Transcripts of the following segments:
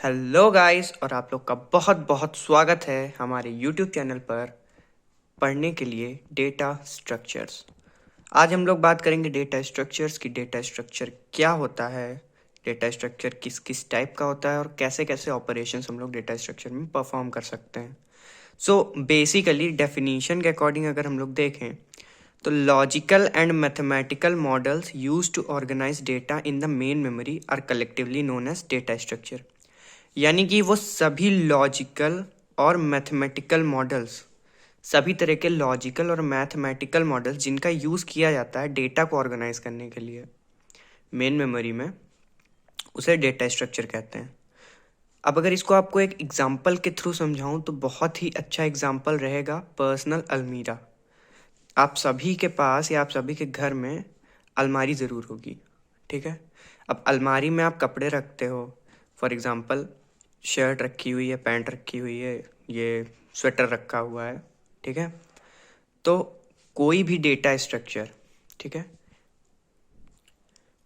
Hello guys, और आप लोग का बहुत बहुत स्वागत है हमारे यूट्यूब चैनल पर पढ़ने के लिए डेटा स्ट्रक्चर्स। आज हम लोग बात करेंगे डेटा स्ट्रक्चर्स की। डेटा स्ट्रक्चर क्या होता है, डेटा स्ट्रक्चर किस किस टाइप का होता है और कैसे कैसे ऑपरेशंस हम लोग डेटा स्ट्रक्चर में परफॉर्म कर सकते हैं। सो बेसिकली डेफिनीशन के अकॉर्डिंग अगर हम लोग देखें तो logical and mathematical models use to organise data in the main memory are collectively known as data structure. यानी कि वो सभी लॉजिकल और मैथमेटिकल मॉडल्स, सभी तरह के लॉजिकल और मैथमेटिकल मॉडल्स जिनका यूज़ किया जाता है डेटा को ऑर्गेनाइज करने के लिए मेन मेमोरी में, उसे डेटा स्ट्रक्चर कहते हैं। अब अगर इसको आपको एक एग्जांपल के थ्रू समझाऊं तो बहुत ही अच्छा एग्जांपल रहेगा पर्सनल अलमीरा। आप सभी के पास या आप सभी के घर में अलमारी ज़रूर होगी, ठीक है। अब अलमारी में आप कपड़े रखते हो, फॉर एग्जांपल शर्ट रखी हुई है, पैंट रखी हुई है, ये स्वेटर रखा हुआ है, ठीक है। तो कोई भी डेटा स्ट्रक्चर, ठीक है,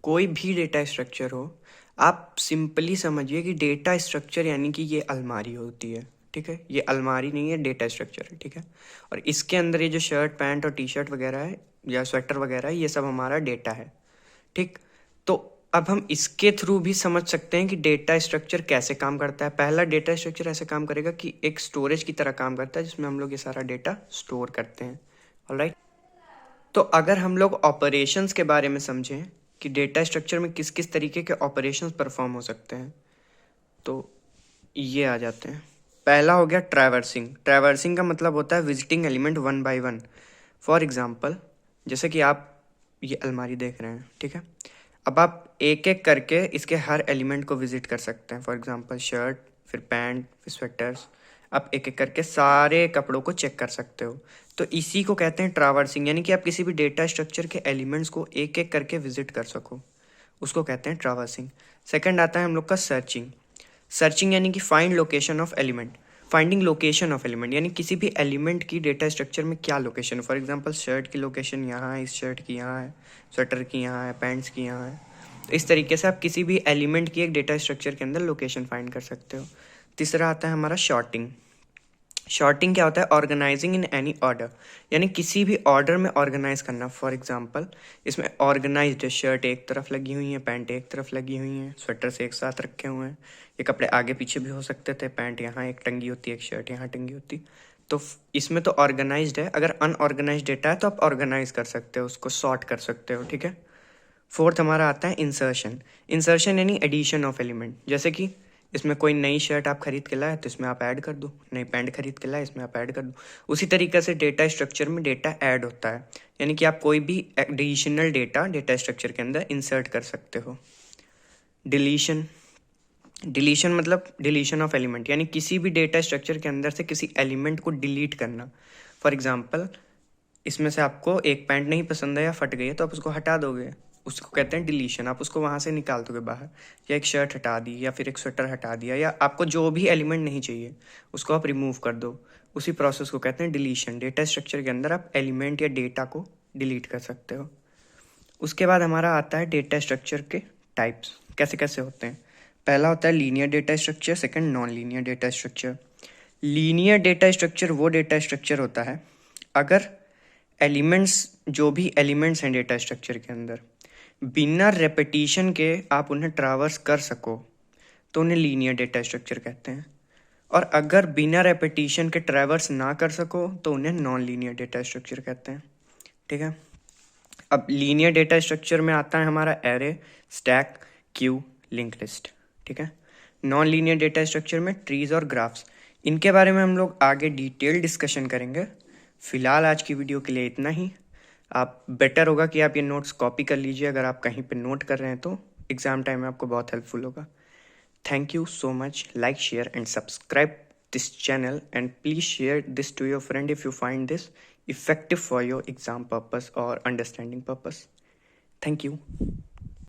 कोई भी डेटा स्ट्रक्चर हो, आप सिंपली समझिए कि डेटा स्ट्रक्चर यानी कि ये अलमारी होती है, ठीक है। ये अलमारी नहीं है, डेटा स्ट्रक्चर है, ठीक है। और इसके अंदर ये जो शर्ट पैंट और टी शर्ट वगैरह है या स्वेटर वगैरह है, ये सब हमारा डेटा है, ठीक। तो अब हम इसके थ्रू भी समझ सकते हैं कि डेटा स्ट्रक्चर कैसे काम करता है। पहला डेटा स्ट्रक्चर ऐसे काम करेगा कि एक स्टोरेज की तरह काम करता है जिसमें हम लोग ये सारा डेटा स्टोर करते हैं, ऑलराइट। तो अगर हम लोग ऑपरेशंस के बारे में समझें कि डेटा स्ट्रक्चर में किस किस तरीके के ऑपरेशंस परफॉर्म हो सकते हैं, तो ये आ जाते हैं। पहला हो गया ट्रैवर्सिंग। ट्रैवर्सिंग का मतलब होता है visiting element one by one. For example, जैसे कि आप ये अलमारी देख रहे हैं, ठीक है। अब आप एक एक करके इसके हर एलिमेंट को विजिट कर सकते हैं। फॉर एग्जांपल शर्ट, फिर पैंट, फिर स्वेटर्स। आप एक एक करके सारे कपड़ों को चेक कर सकते हो। तो इसी को कहते हैं ट्रैवर्सिंग, यानी कि आप किसी भी डेटा स्ट्रक्चर के एलिमेंट्स को एक एक करके विजिट कर सको, उसको कहते हैं ट्रैवर्सिंग। सेकंड आता है हम लोग का सर्चिंग। सर्चिंग यानी कि find location of element, finding location of element, यानी किसी भी एलिमेंट की डेटा स्ट्रक्चर में क्या लोकेशन है। फॉर एग्जांपल शर्ट की लोकेशन यहाँ है, इस शर्ट की यहाँ है, स्वेटर की यहाँ है, पैंट्स की यहाँ है। तो इस तरीके से आप किसी भी एलिमेंट की एक डेटा स्ट्रक्चर के अंदर लोकेशन फाइंड कर सकते हो। तीसरा आता है हमारा शॉर्टिंग। शॉर्टिंग क्या होता है? ऑर्गेनाइजिंग इन एनी ऑर्डर, यानी किसी भी ऑर्डर में ऑर्गेनाइज करना। फॉर एग्जांपल इसमें ऑर्गेनाइज्ड है, शर्ट एक तरफ लगी हुई है, पैंट एक तरफ लगी हुई है, स्वेटर से एक साथ रखे हुए हैं। ये कपड़े आगे पीछे भी हो सकते थे, पैंट यहाँ एक टंगी होती है, एक शर्ट यहाँ टंगी होती। तो इसमें तो ऑर्गेनाइज्ड है। अगर अनऑर्गेनाइज्ड डेटा है तो आप ऑर्गेनाइज कर सकते हो, उसको सॉर्ट कर सकते हो, ठीक है। फोर्थ हमारा आता है इंसर्शन। इंसर्शन यानी एडिशन ऑफ एलिमेंट। जैसे कि इसमें कोई नई शर्ट आप खरीद के लाए तो इसमें आप ऐड कर दो, नई पैंट खरीद के लाए इसमें आप ऐड कर दो। उसी तरीके से डेटा स्ट्रक्चर में डेटा ऐड होता है, यानी कि आप कोई भी एडिशनल डेटा डेटा स्ट्रक्चर के अंदर इंसर्ट कर सकते हो। डिलीशन। डिलीशन मतलब डिलीशन ऑफ एलिमेंट, यानी किसी भी डेटा स्ट्रक्चर के अंदर से किसी एलिमेंट को डिलीट करना। फॉर एग्जाम्पल इसमें से आपको एक पैंट नहीं पसंद है या फट गई है तो आप उसको हटा दोगे, उसको कहते हैं डिलीशन। आप उसको वहाँ से निकाल दोगे बाहर, या एक शर्ट हटा दी या फिर एक स्वेटर हटा दिया, या आपको जो भी एलिमेंट नहीं चाहिए उसको आप रिमूव कर दो। उसी प्रोसेस को कहते हैं डिलीशन। डेटा स्ट्रक्चर के अंदर आप एलिमेंट या डेटा को डिलीट कर सकते हो। उसके बाद हमारा आता है डेटा स्ट्रक्चर के टाइप्स, कैसे कैसे होते हैं। पहला होता है linear data structure, second non linear data structure. Linear data structure वो डेटा स्ट्रक्चर होता है अगर एलिमेंट्स, जो भी एलिमेंट्स हैं डेटा स्ट्रक्चर के अंदर, बिना रेपिटेशन के आप उन्हें ट्रावर्स कर सको तो उन्हें लीनियर डेटा स्ट्रक्चर कहते हैं। और अगर बिना रेपिटेशन के ट्रावर्स ना कर सको तो उन्हें नॉन लीनियर डेटा स्ट्रक्चर कहते हैं, ठीक है। अब लीनियर डेटा स्ट्रक्चर में आता है हमारा array, stack, Q, link list, ठीक है। नॉन लीनियर डेटा स्ट्रक्चर में ट्रीज और ग्राफ्स। इनके बारे में हम लोग आगे डिटेल डिस्कशन करेंगे। फिलहाल आज की वीडियो के लिए इतना ही। आप बेटर होगा कि आप ये नोट्स कॉपी कर लीजिए, अगर आप कहीं पे नोट कर रहे हैं तो एग्ज़ाम टाइम में आपको बहुत हेल्पफुल होगा। Thank you so much. Like, share and subscribe this channel, and please share this to your friend if you find this effective for your exam purpose or understanding purpose. Thank you.